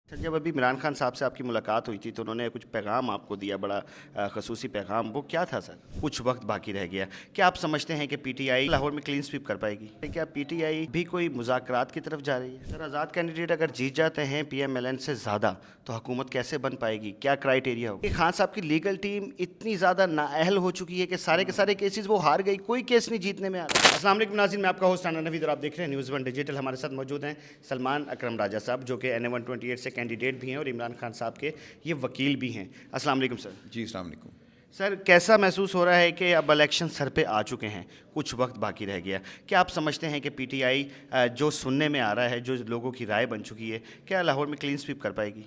Sir, जब अभी इमरान खान साहब से आपकी मुलाकात हुई थी तो उन्होंने कुछ पैगाम आपको दिया, बड़ा खसूसी पैगाम। वो क्या था सर? कुछ वक्त बाकी रह गया। क्या आप समझते हैं कि पीटीआई लाहौर में क्लीन स्वीप कर पाएगी? क्या पीटीआई भी कोई मुज़ाकरात की तरफ जा रही है? सर, आज़ाद कैंडिडेट अगर जीत जाते हैं पीएमएलएन से ज़्यादा तो हुकूमत कैसे बन पाएगी? क्या क्राइटेरिया होगा? खान साहब की लीगल टीम इतनी ज़्यादा नाअहल हो चुकी है कि सारे के सारे केसेस वो हार गई, कोई केस नहीं जीतने में आ रहा। अस्सलाम वालेकुम नाज़रीन, मैं आपका होस्ट आना नवीद और आप देख रहे हैं न्यूज़ वन डिजिटल। हमारे साथ मौजूद हैं सलमान अकरम राजा साहब, जो कि NA-128 से कैंडिडेट भी हैं और इमरान खान साहब के ये वकील भी हैं। अस्सलाम वालेकुम सर। जी अस्सलाम वालेकुम। सर, कैसा महसूस हो रहा है कि अब इलेक्शन सर पे आ चुके हैं, कुछ वक्त बाकी रह गया? क्या आप समझते हैं कि पीटीआई जो सुनने में आ रहा है, जो लोगों की राय बन चुकी है, क्या लाहौर में क्लीन स्वीप कर पाएगी?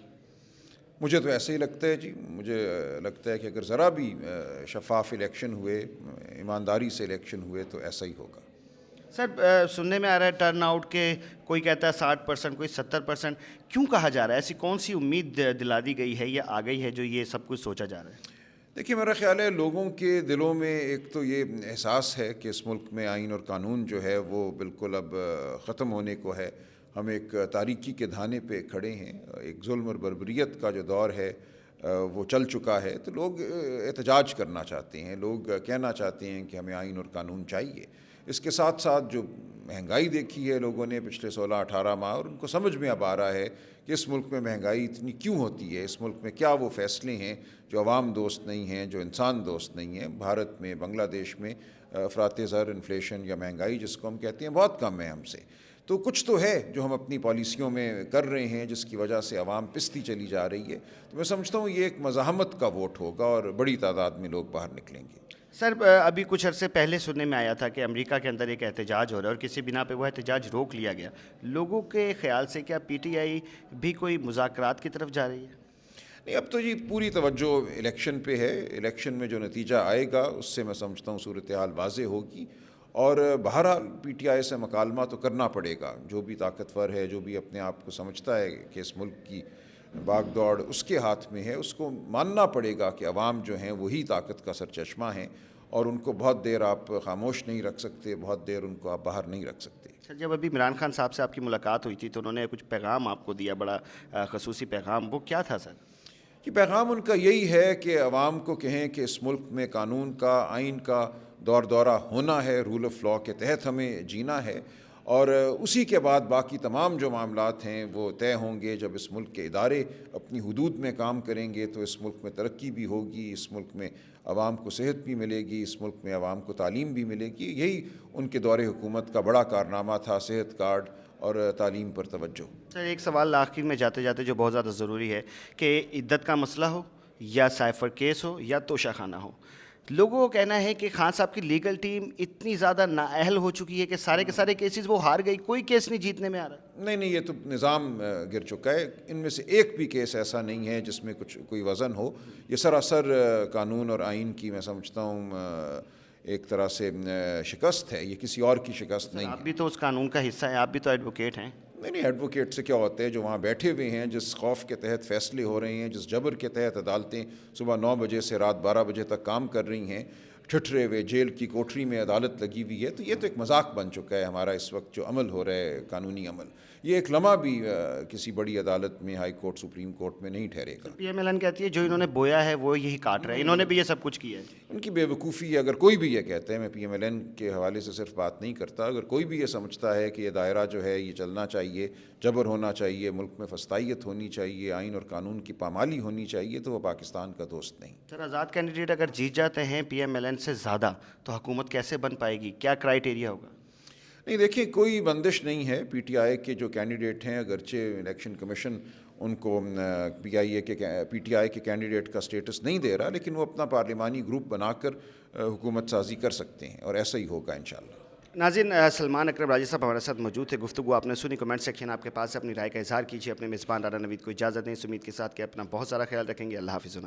मुझे तो ऐसे ही लगता है जी। मुझे लगता है कि अगर ज़रा भी शफाफ इलेक्शन हुए, ईमानदारी से इलेक्शन हुए तो ऐसा ही होगा। सर, सुनने में आ रहा है टर्न आउट के कोई कहता है 60%, कोई 70%। क्यों कहा जा रहा है? ऐसी कौन सी उम्मीद दिला दी गई है या आ गई है जो ये सब कुछ सोचा जा रहा है? देखिए, मेरा ख्याल है लोगों के दिलों में एक तो ये एहसास है कि इस मुल्क में आइन और कानून जो है वो बिल्कुल अब ख़त्म होने को है। हम एक तारीकी के धाने पे खड़े हैं। एक जुल्म और बर्बरियत का जो दौर है वो चल चुका है। तो लोग एहतजाज करना चाहते हैं, लोग कहना चाहते हैं कि हमें आइन और कानून चाहिए। इसके साथ साथ जो महंगाई देखी है लोगों ने पिछले 16-18 माह, और उनको समझ में अब आ रहा है कि इस मुल्क में महंगाई इतनी क्यों होती है, इस मुल्क में क्या वो फ़ैसले हैं जो अवाम दोस्त नहीं हैं, जो इंसान दोस्त नहीं हैं। भारत में, बांग्लादेश में अफरात ज़र, इन्फ्लेशन या महंगाई जिसको हम कहते हैं, बहुत कम है हमसे। तो कुछ तो है जो हम अपनी पॉलिसियों में कर रहे हैं जिसकी वजह से अवाम पिसती चली जा रही है। तो मैं समझता हूँ ये एक मज़ाहमत का वोट होगा और बड़ी तादाद में लोग बाहर निकलेंगे। सर, अभी कुछ अरसे पहले सुनने में आया था कि अमेरिका के अंदर एक एहतजाज हो रहा है और किसी बिना पे वो एहतजाज रोक लिया गया। लोगों के ख्याल से क्या पीटीआई भी कोई मुज़ाकरात की तरफ जा रही है? नहीं, अब तो जी पूरी तवज्जो इलेक्शन पे है। इलेक्शन में जो नतीजा आएगा उससे मैं समझता हूँ सूरत हाल वाज़ेह होगी। और बहरहाल पीटीआई से मकालमा तो करना पड़ेगा। जो भी ताकतवर है, जो भी अपने आप को समझता है कि इस मुल्क की भाग दौड़ उसके हाथ में है, उसको मानना पड़ेगा कि अवाम जो हैं वही ताकत का सरचश्मा हैं और उनको बहुत देर आप खामोश नहीं रख सकते, बहुत देर उनको आप बाहर नहीं रख सकते। सर, जब अभी इमरान खान साहब से आपकी मुलाकात हुई थी तो उन्होंने कुछ पैगाम आपको दिया, बड़ा खसूसी पैगाम। वो क्या था सर? कि पैगाम उनका यही है कि अवाम को कहें कि इस मुल्क में कानून का, आइन का दौर दौरा होना है, रूल ऑफ़ लॉ के तहत हमें जीना है। और उसी के बाद बाकी तमाम जो मामलात हैं वो तय होंगे। जब इस मुल्क के इदारे अपनी हुदूद में काम करेंगे तो इस मुल्क में तरक्की भी होगी, इस मुल्क में आवाम को सेहत भी मिलेगी, इस मुल्क में आवाम को तालीम भी मिलेगी। यही उनके दौरे हुकूमत का बड़ा कारनामा था, सेहत कार्ड और तालीम पर तवज्जो। सर, एक सवाल आखिर में जाते जाते जो बहुत ज़्यादा ज़रूरी है कि इद्दत का मसला हो या साइफर केस हो या तोशाखाना हो, लोगों को कहना है कि खान साहब की लीगल टीम इतनी ज़्यादा नाअहल हो चुकी है कि सारे के सारे केसेस वो हार गई, कोई केस नहीं जीतने में आ रहा। नहीं, ये तो निज़ाम गिर चुका है। इनमें से एक भी केस ऐसा नहीं है जिसमें कुछ कोई वज़न हो। ये सरासर कानून और आइन की मैं समझता हूँ एक तरह से शिकस्त है। ये किसी और की शिकस्त नहीं है। आप भी तो उस कानून का हिस्सा हैं, आप भी तो एडवोकेट हैं। नहीं, एडवोकेट से क्या होता है? जो वहाँ बैठे हुए हैं, जिस खौफ के तहत फ़ैसले हो रहे हैं, जिस जबर के तहत अदालतें सुबह 9 बजे से रात 12 बजे तक काम कर रही हैं, ठिठरे हुए जेल की कोठरी में अदालत लगी हुई है, तो ये तो एक मजाक बन चुका है हमारा इस वक्त जो अमल हो रहा है, कानूनी अमल। ये एक लम्हा भी किसी बड़ी अदालत में, हाई कोर्ट, सुप्रीम कोर्ट में नहीं ठहरेगा। पीएमएलएन कहती है जो इन्होंने बोया है वो यही काट रहा है, इन्होंने भी ये सब कुछ किया है। उनकी बेवकूफ़ी है। अगर कोई भी ये कहता है, मैं पीएमएलएन के हवाले से सिर्फ बात नहीं करता, अगर कोई भी ये समझता है कि ये दायरा जो है ये चलना चाहिए, जबर होना चाहिए, मुल्क में फस्तायत होनी चाहिए, आइन और कानून की पामाली होनी चाहिए, तो वो पाकिस्तान का दोस्त नहीं। सर, आज़ाद कैंडिडेट अगर जीत जाते हैं पीएमएलएन से ज़्यादा तो हुकूमत कैसे बन पाएगी? क्या क्राइटेरिया होगा? नहीं, देखिए, कोई बंदिश नहीं है। पीटीआई के जो कैंडिडेट हैं, अगरचे इलेक्शन कमीशन उनको पीटीआई के कैंडिडेट का स्टेटस नहीं दे रहा, लेकिन वो अपना पार्लिमानी ग्रुप बनाकर हुकूमत साजी कर सकते हैं और ऐसा ही होगा इंशाल्लाह। नाज़रीन, सलमान अकरम राजा साहब हमारे साथ मौजूद थे। गुफ्तगू आपने सुनी। कमेंट सेक्शन आपके पास है, अपनी राय का इज़हार कीजिए। अपने मेज़बान राना नवीद को इजाज़त दें इस उम्मीद के साथ कि अपना बहुत सारा ख्याल रखेंगे। अल्लाह हाफ़िज़।